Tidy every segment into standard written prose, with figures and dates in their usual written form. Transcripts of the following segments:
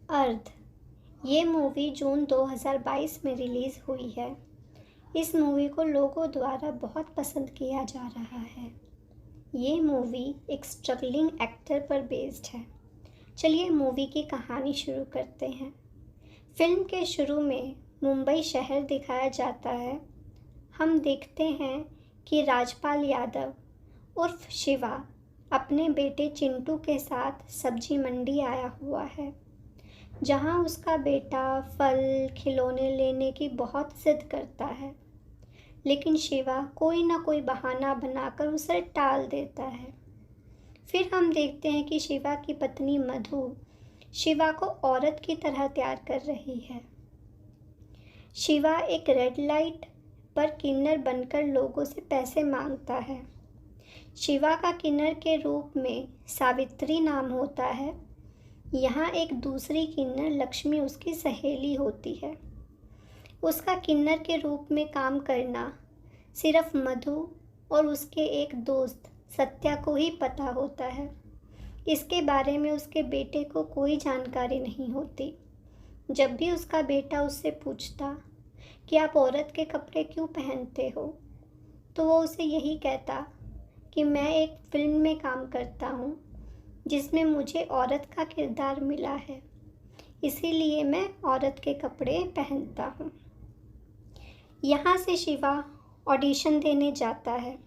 अर्थ ये मूवी जून 2022 में रिलीज़ हुई है। इस मूवी को लोगों द्वारा बहुत पसंद किया जा रहा है। ये मूवी एक स्ट्रगलिंग एक्टर पर बेस्ड है। चलिए मूवी की कहानी शुरू करते हैं। फिल्म के शुरू में मुंबई शहर दिखाया जाता है। हम देखते हैं कि राजपाल यादव उर्फ शिवा अपने बेटे चिंटू के साथ सब्जी मंडी आया हुआ है, जहां उसका बेटा फल खिलौने लेने की बहुत जिद करता है। लेकिन शिवा कोई ना कोई बहाना बनाकर उसे टाल देता है। फिर हम देखते हैं कि शिवा की पत्नी मधु शिवा को औरत की तरह तैयार कर रही है। शिवा एक रेड लाइट पर किन्नर बनकर लोगों से पैसे मांगता है। शिवा का किन्नर के रूप में सावित्री नाम होता है। यहाँ एक दूसरी किन्नर लक्ष्मी उसकी सहेली होती है। उसका किन्नर के रूप में काम करना सिर्फ मधु और उसके एक दोस्त सत्या को ही पता होता है। इसके बारे में उसके बेटे को कोई जानकारी नहीं होती। जब भी उसका बेटा उससे पूछता कि आप औरत के कपड़े क्यों पहनते हो, तो वो उसे यही कहता कि मैं एक फिल्म में काम करता हूँ जिसमें मुझे औरत का किरदार मिला है, इसीलिए मैं औरत के कपड़े पहनता हूँ। यहाँ से शिवा ऑडिशन देने जाता है,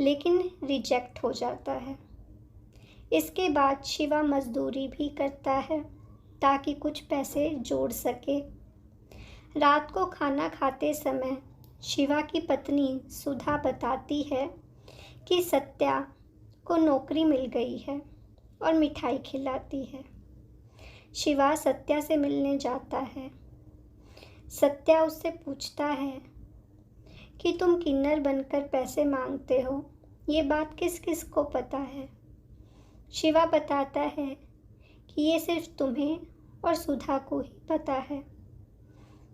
लेकिन रिजेक्ट हो जाता है। इसके बाद शिवा मजदूरी भी करता है ताकि कुछ पैसे जोड़ सके। रात को खाना खाते समय शिवा की पत्नी सुधा बताती है कि सत्या को नौकरी मिल गई है और मिठाई खिलाती है। शिवा सत्या से मिलने जाता है। सत्या उससे पूछता है कि तुम किन्नर बनकर पैसे मांगते हो, ये बात किस किस को पता है। शिवा बताता है कि ये सिर्फ तुम्हें और सुधा को ही पता है।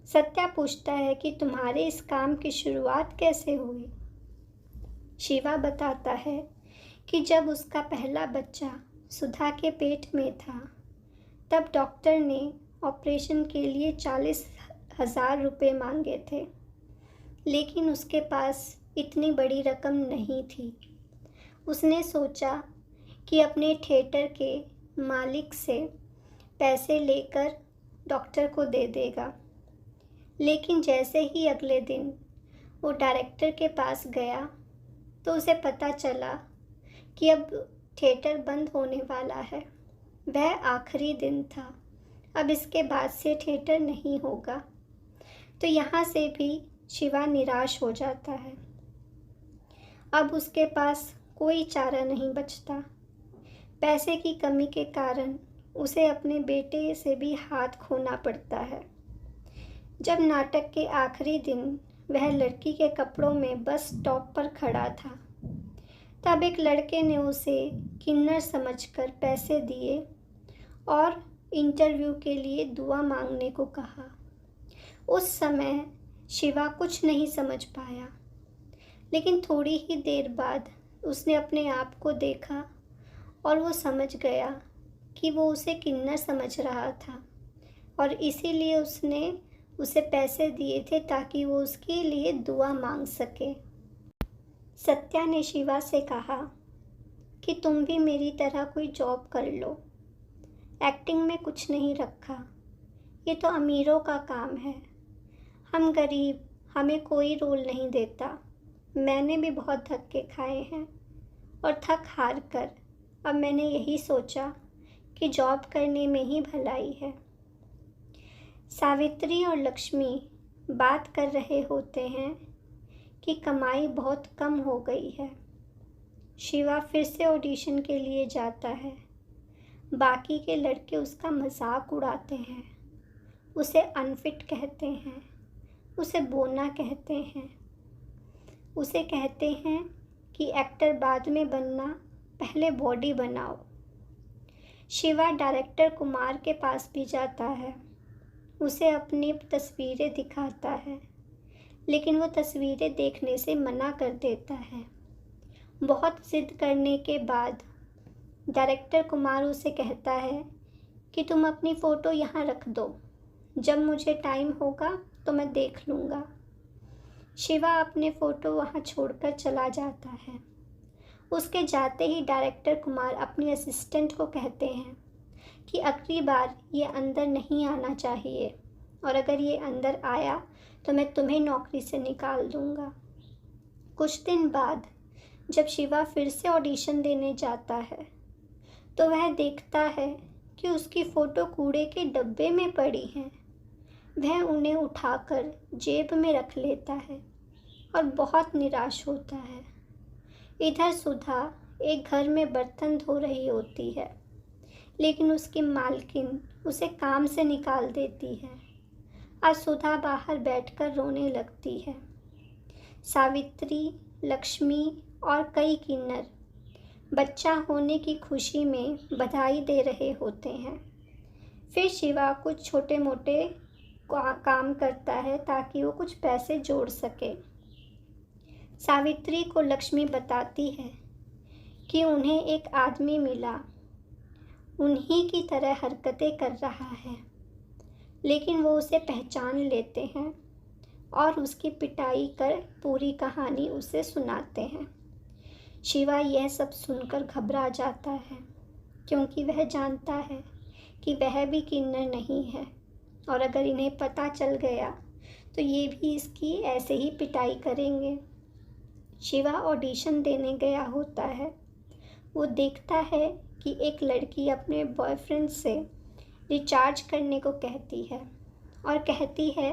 सत्या पूछता है कि तुम्हारे इस काम की शुरुआत कैसे हुई। शिवा बताता है कि जब उसका पहला बच्चा सुधा के पेट में था, तब डॉक्टर ने ऑपरेशन के लिए 40,000 रुपये मांगे थे, लेकिन उसके पास इतनी बड़ी रकम नहीं थी। उसने सोचा कि अपने थिएटर के मालिक से पैसे लेकर डॉक्टर को दे देगा। लेकिन जैसे ही अगले दिन वो डायरेक्टर के पास गया, तो उसे पता चला कि अब थिएटर बंद होने वाला है। वह आखिरी दिन था, अब इसके बाद से थिएटर नहीं होगा। तो यहाँ से भी शिवा निराश हो जाता है। अब उसके पास कोई चारा नहीं बचता। पैसे की कमी के कारण उसे अपने बेटे से भी हाथ खोना पड़ता है। जब नाटक के आखिरी दिन वह लड़की के कपड़ों में बस स्टॉप पर खड़ा था, तब एक लड़के ने उसे किन्नर समझकर पैसे दिए और इंटरव्यू के लिए दुआ मांगने को कहा। उस समय शिवा कुछ नहीं समझ पाया, लेकिन थोड़ी ही देर बाद उसने अपने आप को देखा और वो समझ गया कि वो उसे किन्नर समझ रहा था और इसीलिए उसने उसे पैसे दिए थे ताकि वो उसके लिए दुआ मांग सके। सत्या ने शिवा से कहा कि तुम भी मेरी तरह कोई जॉब कर लो। एक्टिंग में कुछ नहीं रखा, ये तो अमीरों का काम है। हम गरीब, हमें कोई रोल नहीं देता। मैंने भी बहुत धक्के खाए हैं और थक हार कर अब मैंने यही सोचा कि जॉब करने में ही भलाई है। सावित्री और लक्ष्मी बात कर रहे होते हैं कि कमाई बहुत कम हो गई है। शिवा फिर से ऑडिशन के लिए जाता है। बाकी के लड़के उसका मजाक उड़ाते हैं, उसे अनफिट कहते हैं, उसे बोना कहते हैं, उसे कहते हैं कि एक्टर बाद में बनना, पहले बॉडी बनाओ। शिवा डायरेक्टर कुमार के पास भी जाता है, उसे अपनी तस्वीरें दिखाता है, लेकिन वो तस्वीरें देखने से मना कर देता है। बहुत जिद करने के बाद डायरेक्टर कुमार उसे कहता है कि तुम अपनी फ़ोटो यहाँ रख दो, जब मुझे टाइम होगा तो मैं देख लूँगा। शिवा अपने फ़ोटो वहाँ छोड़कर चला जाता है। उसके जाते ही डायरेक्टर कुमार अपनी असिस्टेंट को कहते हैं कि अगली बार ये अंदर नहीं आना चाहिए, और अगर ये अंदर आया तो मैं तुम्हें नौकरी से निकाल दूँगा। कुछ दिन बाद जब शिवा फिर से ऑडिशन देने जाता है तो वह देखता है कि उसकी फ़ोटो कूड़े के डब्बे में पड़ी है। वह उन्हें उठाकर जेब में रख लेता है और बहुत निराश होता है। इधर सुधा एक घर में बर्तन धो रही होती है, लेकिन उसकी मालकिन उसे काम से निकाल देती है। आज सुधा बाहर बैठकर रोने लगती है। सावित्री, लक्ष्मी और कई किन्नर बच्चा होने की खुशी में बधाई दे रहे होते हैं। फिर शिवा कुछ छोटे मोटे काम करता है ताकि वो कुछ पैसे जोड़ सके। सावित्री को लक्ष्मी बताती है कि उन्हें एक आदमी मिला, उन्हीं की तरह हरकतें कर रहा है, लेकिन वो उसे पहचान लेते हैं और उसकी पिटाई कर पूरी कहानी उसे सुनाते हैं। शिवा यह सब सुनकर घबरा जाता है, क्योंकि वह जानता है कि वह भी किन्नर नहीं है, और अगर इन्हें पता चल गया तो ये भी इसकी ऐसे ही पिटाई करेंगे। शिवा ऑडिशन देने गया होता है। वो देखता है कि एक लड़की अपने बॉयफ्रेंड से रिचार्ज करने को कहती है और कहती है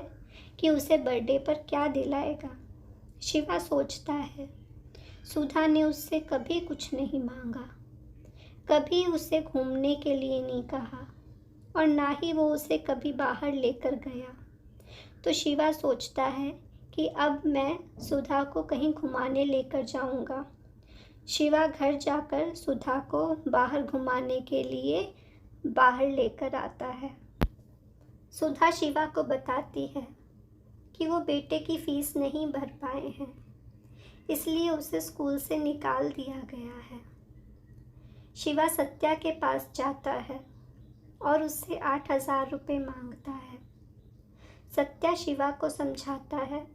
कि उसे बर्थडे पर क्या दिलाएगा। शिवा सोचता है, सुधा ने उससे कभी कुछ नहीं मांगा, कभी उसे घूमने के लिए नहीं कहा, और ना ही वो उसे कभी बाहर लेकर गया। तो शिवा सोचता है कि अब मैं सुधा को कहीं घुमाने लेकर जाऊंगा। शिवा घर जाकर सुधा को बाहर घुमाने के लिए बाहर लेकर आता है। सुधा शिवा को बताती है कि वो बेटे की फीस नहीं भर पाए हैं, इसलिए उसे स्कूल से निकाल दिया गया है। शिवा सत्या के पास जाता है और उससे 8,000 रुपये मांगता है। सत्या शिवा को समझाता है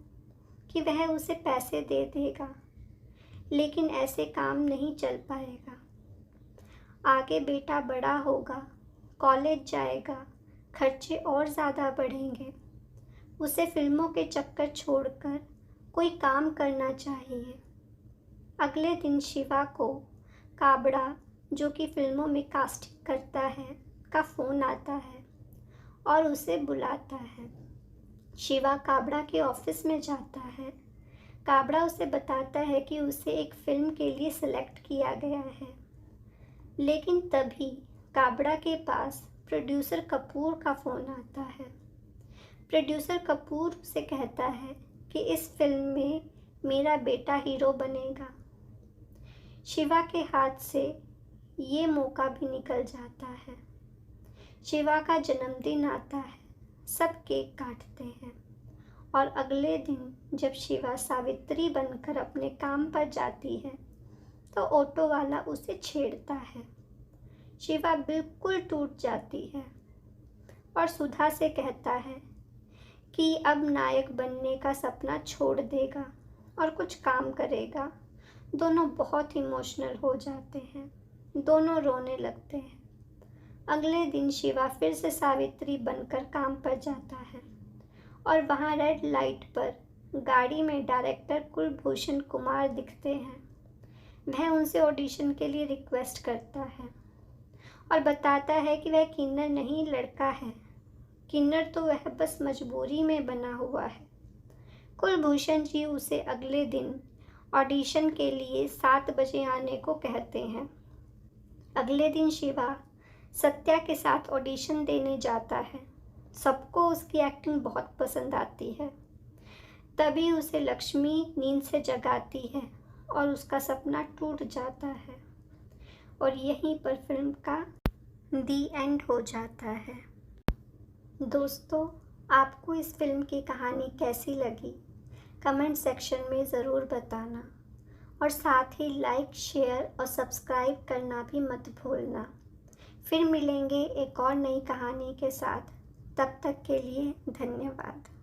कि वह उसे पैसे दे देगा, लेकिन ऐसे काम नहीं चल पाएगा। आगे बेटा बड़ा होगा, कॉलेज जाएगा, खर्चे और ज़्यादा बढ़ेंगे। उसे फिल्मों के चक्कर छोड़कर कोई काम करना चाहिए। अगले दिन शिवा को काबड़ा, जो कि फिल्मों में कास्टिंग करता है, का फ़ोन आता है और उसे बुलाता है। शिवा काबड़ा के ऑफिस में जाता है। काबड़ा उसे बताता है कि उसे एक फ़िल्म के लिए सिलेक्ट किया गया है, लेकिन तभी काबड़ा के पास प्रोड्यूसर कपूर का फ़ोन आता है। प्रोड्यूसर कपूर से कहता है कि इस फिल्म में मेरा बेटा हीरो बनेगा। शिवा के हाथ से ये मौका भी निकल जाता है। शिवा का जन्मदिन आता है, सब केक काटते हैं, और अगले दिन जब शिवा सावित्री बनकर अपने काम पर जाती है तो ऑटो वाला उसे छेड़ता है। शिवा बिल्कुल टूट जाती है और सुधा से कहता है कि अब नायक बनने का सपना छोड़ देगा और कुछ काम करेगा। दोनों बहुत इमोशनल हो जाते हैं, दोनों रोने लगते हैं। अगले दिन शिवा फिर से सावित्री बनकर काम पर जाता है और वहाँ रेड लाइट पर गाड़ी में डायरेक्टर कुलभूषण कुमार दिखते हैं। वह उनसे ऑडिशन के लिए रिक्वेस्ट करता है और बताता है कि वह किन्नर नहीं, लड़का है। किन्नर तो वह बस मजबूरी में बना हुआ है। कुलभूषण जी उसे अगले दिन ऑडिशन के लिए 7 बजे आने को कहते हैं। अगले दिन शिवा सत्या के साथ ऑडिशन देने जाता है। सबको उसकी एक्टिंग बहुत पसंद आती है। तभी उसे लक्ष्मी नींद से जगाती है और उसका सपना टूट जाता है, और यहीं पर फिल्म का दी एंड हो जाता है। दोस्तों, आपको इस फिल्म की कहानी कैसी लगी कमेंट सेक्शन में ज़रूर बताना, और साथ ही लाइक, शेयर और सब्सक्राइब करना भी मत भूलना। फिर मिलेंगे एक और नई कहानी के साथ। तब तक के लिए धन्यवाद।